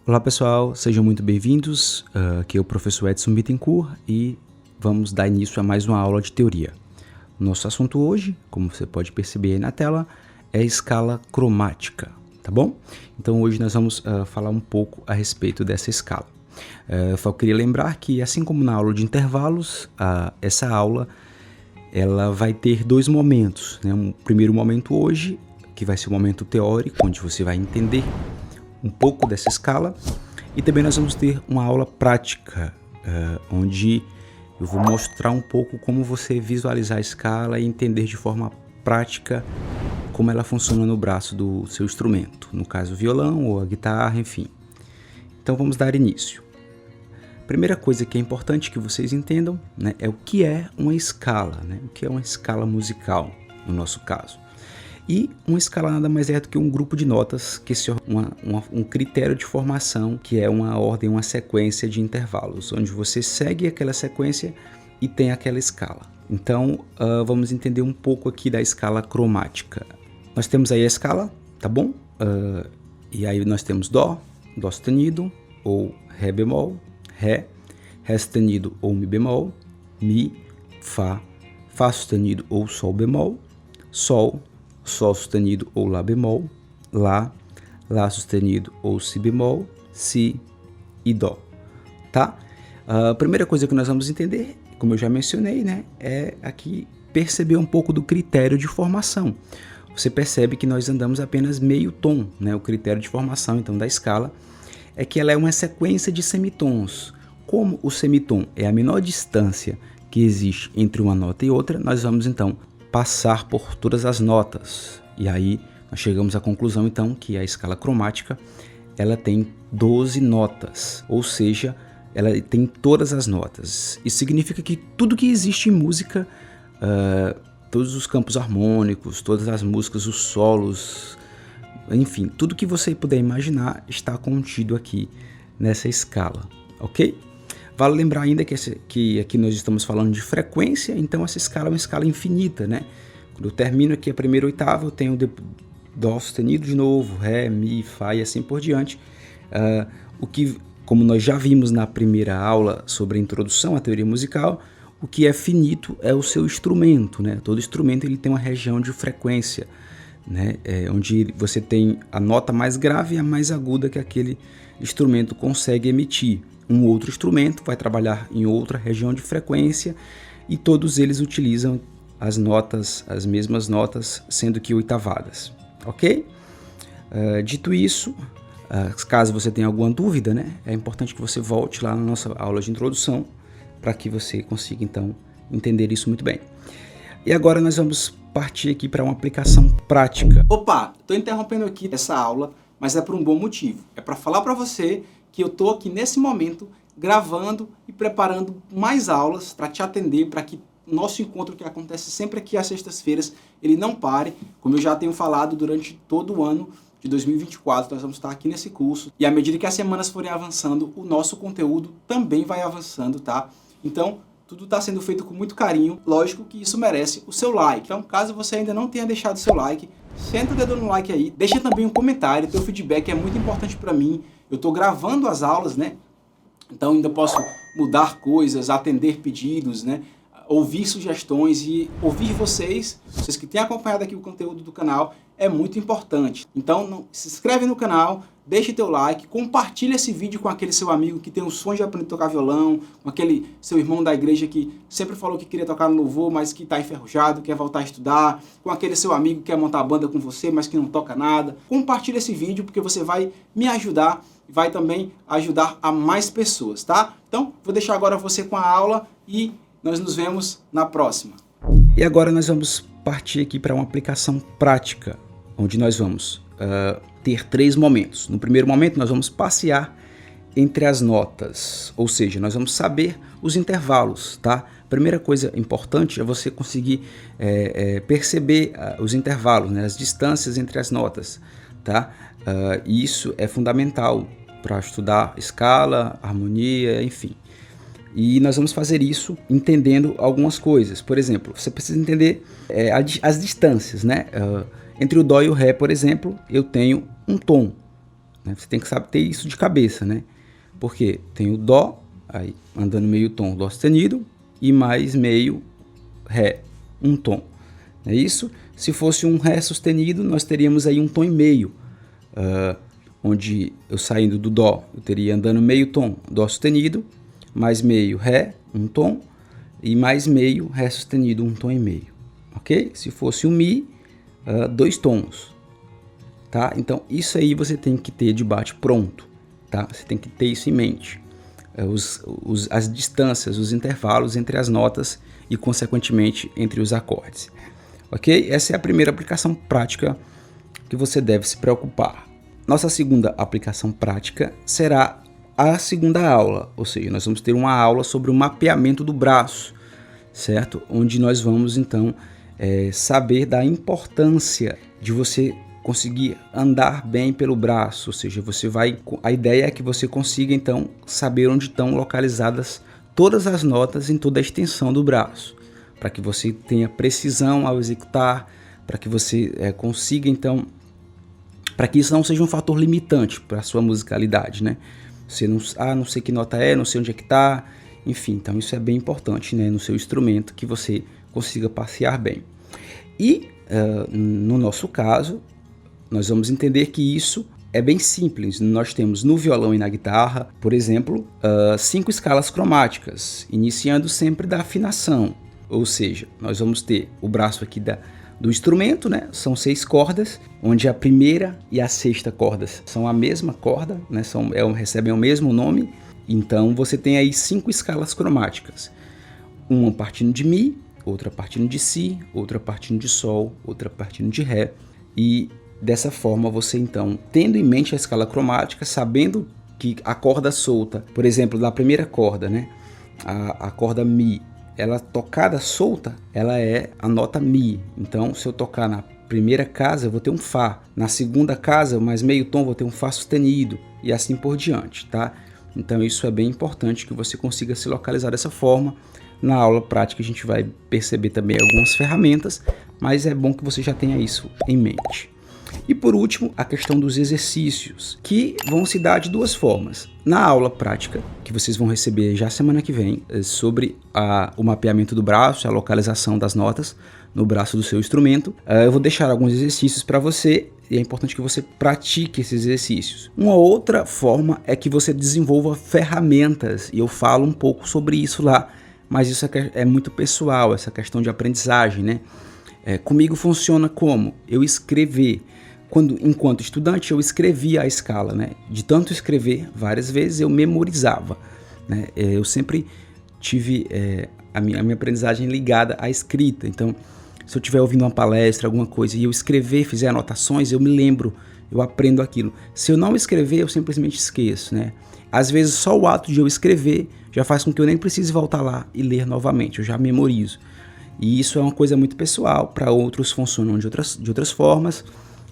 Olá pessoal, sejam muito bem-vindos. Aqui é o professor Edson Bittencourt e vamos dar início a mais uma aula de teoria. Nosso assunto hoje, como você pode perceber aí na tela, é a escala cromática, tá bom? Então hoje nós vamos falar um pouco a respeito dessa escala. Só queria lembrar que, assim como na aula de intervalos, essa aula ela vai ter dois momentos, né? Um primeiro momento hoje, que vai ser o momento teórico, onde você vai entender um pouco dessa escala, e também nós vamos ter uma aula prática, onde eu vou mostrar um pouco como você visualizar a escala e entender de forma prática como ela funciona no braço do seu instrumento, no caso o violão ou a guitarra, enfim. Então vamos dar início. Primeira coisa que é importante que vocês entendam, né, é o que é uma escala, né? O que é uma escala musical, no nosso caso. E uma escala nada mais é do que um grupo de notas, que um critério de formação, que é uma ordem, uma sequência de intervalos, onde você segue aquela sequência e tem aquela escala. Então, vamos entender um pouco aqui da escala cromática. Nós temos aí a escala, tá bom? E aí nós temos Dó, Dó sustenido ou Ré bemol, Ré, Ré sustenido ou Mi bemol, Mi, Fá, Fá sustenido ou Sol bemol, Sol, Sol sustenido ou Lá bemol, Lá, Lá sustenido ou Si bemol, Si e Dó, tá? A primeira coisa que nós vamos entender, como eu já mencionei, né, é aqui perceber um pouco do critério de formação. Você percebe que nós andamos apenas meio tom, né? O critério de formação, então, da escala é que ela é uma sequência de semitons. Como o semitom é a menor distância que existe entre uma nota e outra, nós vamos, então, passar por todas as notas, e aí nós chegamos à conclusão então que a escala cromática ela tem 12 notas, ou seja, ela tem todas as notas. Isso significa que tudo que existe em música, todos os campos harmônicos, todas as músicas, os solos, enfim, tudo que você puder imaginar está contido aqui nessa escala, ok? Vale lembrar ainda que aqui nós estamos falando de frequência, então essa escala é uma escala infinita, né? Quando eu termino aqui a primeira oitava, eu tenho Dó sustenido de novo, Ré, Mi, Fá e assim por diante. Como nós já vimos na primeira aula sobre a introdução à teoria musical, o que é finito é o seu instrumento, né? Todo instrumento ele tem uma região de frequência, né? Onde você tem a nota mais grave e a mais aguda que aquele instrumento consegue emitir. Um outro instrumento vai trabalhar em outra região de frequência e todos eles utilizam as notas, as mesmas notas, sendo que oitavadas, ok? Dito isso, caso você tenha alguma dúvida, né, é importante que você volte lá na nossa aula de introdução para que você consiga então entender isso muito bem. E agora nós vamos partir aqui para uma aplicação prática. Opa, estou interrompendo aqui essa aula, mas é por um bom motivo. É para falar para você que eu estou aqui nesse momento gravando e preparando mais aulas para te atender, para que nosso encontro que acontece sempre aqui às sextas-feiras, ele não pare. Como eu já tenho falado, durante todo o ano de 2024, nós vamos estar aqui nesse curso. E à medida que as semanas forem avançando, o nosso conteúdo também vai avançando, tá? Então, tudo está sendo feito com muito carinho. Lógico que isso merece o seu like. Então, caso você ainda não tenha deixado o seu like, senta o dedo no like aí. Deixa também um comentário. Teu feedback é muito importante para mim. Eu estou gravando as aulas, né? Então ainda posso mudar coisas, atender pedidos, né? Ouvir sugestões e ouvir vocês que têm acompanhado aqui o conteúdo do canal, é muito importante. Então se inscreve no canal, deixe teu like, compartilha esse vídeo com aquele seu amigo que tem um sonho de aprender a tocar violão, com aquele seu irmão da igreja que sempre falou que queria tocar no louvor, mas que está enferrujado, quer voltar a estudar, com aquele seu amigo que quer montar a banda com você, mas que não toca nada. Compartilha esse vídeo porque você vai me ajudar e vai também ajudar a mais pessoas, tá? Então, vou deixar agora você com a aula e nós nos vemos na próxima. E agora nós vamos partir aqui para uma aplicação prática, onde nós vamos ter 3 momentos. No primeiro momento, nós vamos passear entre as notas, ou seja, nós vamos saber os intervalos, tá? Primeira coisa importante é você conseguir perceber os intervalos, né? As distâncias entre as notas, tá? Isso é fundamental para estudar escala, harmonia, enfim. E nós vamos fazer isso entendendo algumas coisas. Por exemplo, você precisa entender as distâncias, né? Entre o Dó e o Ré, por exemplo, eu tenho um tom. né? Você tem que saber ter isso de cabeça, né? Porque tem o Dó, aí andando meio tom, Dó sustenido, e mais meio Ré, um tom. É isso? Se fosse um Ré sustenido, nós teríamos aí um tom e meio, onde eu saindo do Dó, eu teria andando meio tom, Dó sustenido, mais meio Ré, um tom, e mais meio Ré sustenido, um tom e meio, ok? Se fosse um Mi, 2 tons, tá? Então isso aí você tem que ter de bate pronto, tá? Você tem que ter isso em mente, as distâncias, os intervalos entre as notas e consequentemente entre os acordes, ok? Essa é a primeira aplicação prática que você deve se preocupar. Nossa segunda aplicação prática será a segunda aula, ou seja, nós vamos ter uma aula sobre o mapeamento do braço, certo? Onde nós vamos então saber da importância de você conseguir andar bem pelo braço, ou seja, a ideia é que você consiga então saber onde estão localizadas todas as notas em toda a extensão do braço, para que você tenha precisão ao executar, para que você consiga então, para que isso não seja um fator limitante para a sua musicalidade, né? Você não sei que nota é, não sei onde é que está, enfim, então isso é bem importante, né, no seu instrumento, que você consiga passear bem. E no nosso caso, nós vamos entender que isso é bem simples. Nós temos no violão e na guitarra, por exemplo, 5 escalas cromáticas, iniciando sempre da afinação, ou seja, nós vamos ter o braço aqui do instrumento, né? São 6 cordas, onde a primeira e a sexta cordas são a mesma corda, né? Recebem o mesmo nome. Então você tem aí 5 escalas cromáticas, uma partindo de Mi, outra partindo de Si, outra partindo de Sol, outra partindo de Ré, e dessa forma você então, tendo em mente a escala cromática, sabendo que a corda solta, por exemplo, da primeira corda, né? A corda Mi, ela tocada solta, ela é a nota Mi. Então, se eu tocar na primeira casa, eu vou ter um Fá. Na segunda casa, mais meio tom, vou ter um Fá sustenido. E assim por diante, tá? Então, isso é bem importante que você consiga se localizar dessa forma. Na aula prática, a gente vai perceber também algumas ferramentas, mas é bom que você já tenha isso em mente. E por último, a questão dos exercícios, que vão se dar de duas formas. Na aula prática, que vocês vão receber já semana que vem, sobre o mapeamento do braço, a localização das notas no braço do seu instrumento, eu vou deixar alguns exercícios para você, e é importante que você pratique esses exercícios. Uma outra forma é que você desenvolva ferramentas, e eu falo um pouco sobre isso lá, mas isso é muito pessoal, essa questão de aprendizagem, né? Comigo funciona como? Eu escrever. Enquanto estudante, eu escrevia a escala, né? De tanto escrever várias vezes, eu memorizava, né? Eu sempre tive a minha aprendizagem ligada à escrita. Então, se eu estiver ouvindo uma palestra, alguma coisa, e eu escrever, fizer anotações, eu me lembro, eu aprendo aquilo. Se eu não escrever, eu simplesmente esqueço, né? Às vezes, só o ato de eu escrever já faz com que eu nem precise voltar lá e ler novamente, eu já memorizo. E isso é uma coisa muito pessoal, para outros funcionam de outras formas.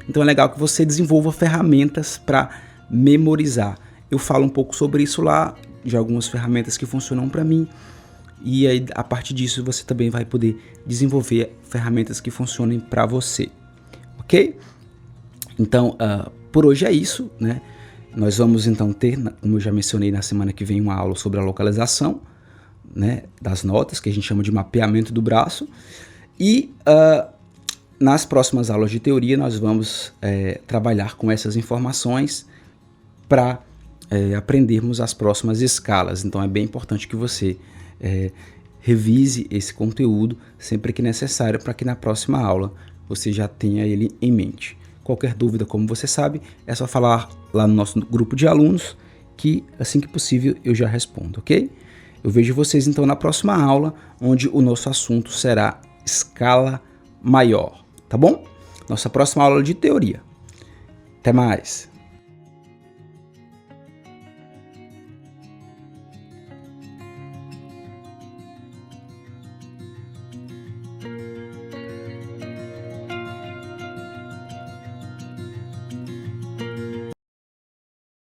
Então é legal que você desenvolva ferramentas para memorizar. Eu falo um pouco sobre isso lá, de algumas ferramentas que funcionam para mim. E aí, a partir disso, você também vai poder desenvolver ferramentas que funcionem para você. Ok? Então, por hoje é isso, né? Nós vamos então ter, como eu já mencionei, na semana que vem uma aula sobre a localização, né, das notas, que a gente chama de mapeamento do braço. E nas próximas aulas de teoria nós vamos trabalhar com essas informações para aprendermos as próximas escalas. Então é bem importante que você revise esse conteúdo sempre que necessário, para que na próxima aula você já tenha ele em mente. Qualquer dúvida, como você sabe, é só falar lá no nosso grupo de alunos, que assim que possível eu já respondo, ok? Eu vejo vocês então na próxima aula, onde o nosso assunto será escala maior, tá bom? Nossa próxima aula de teoria. Até mais!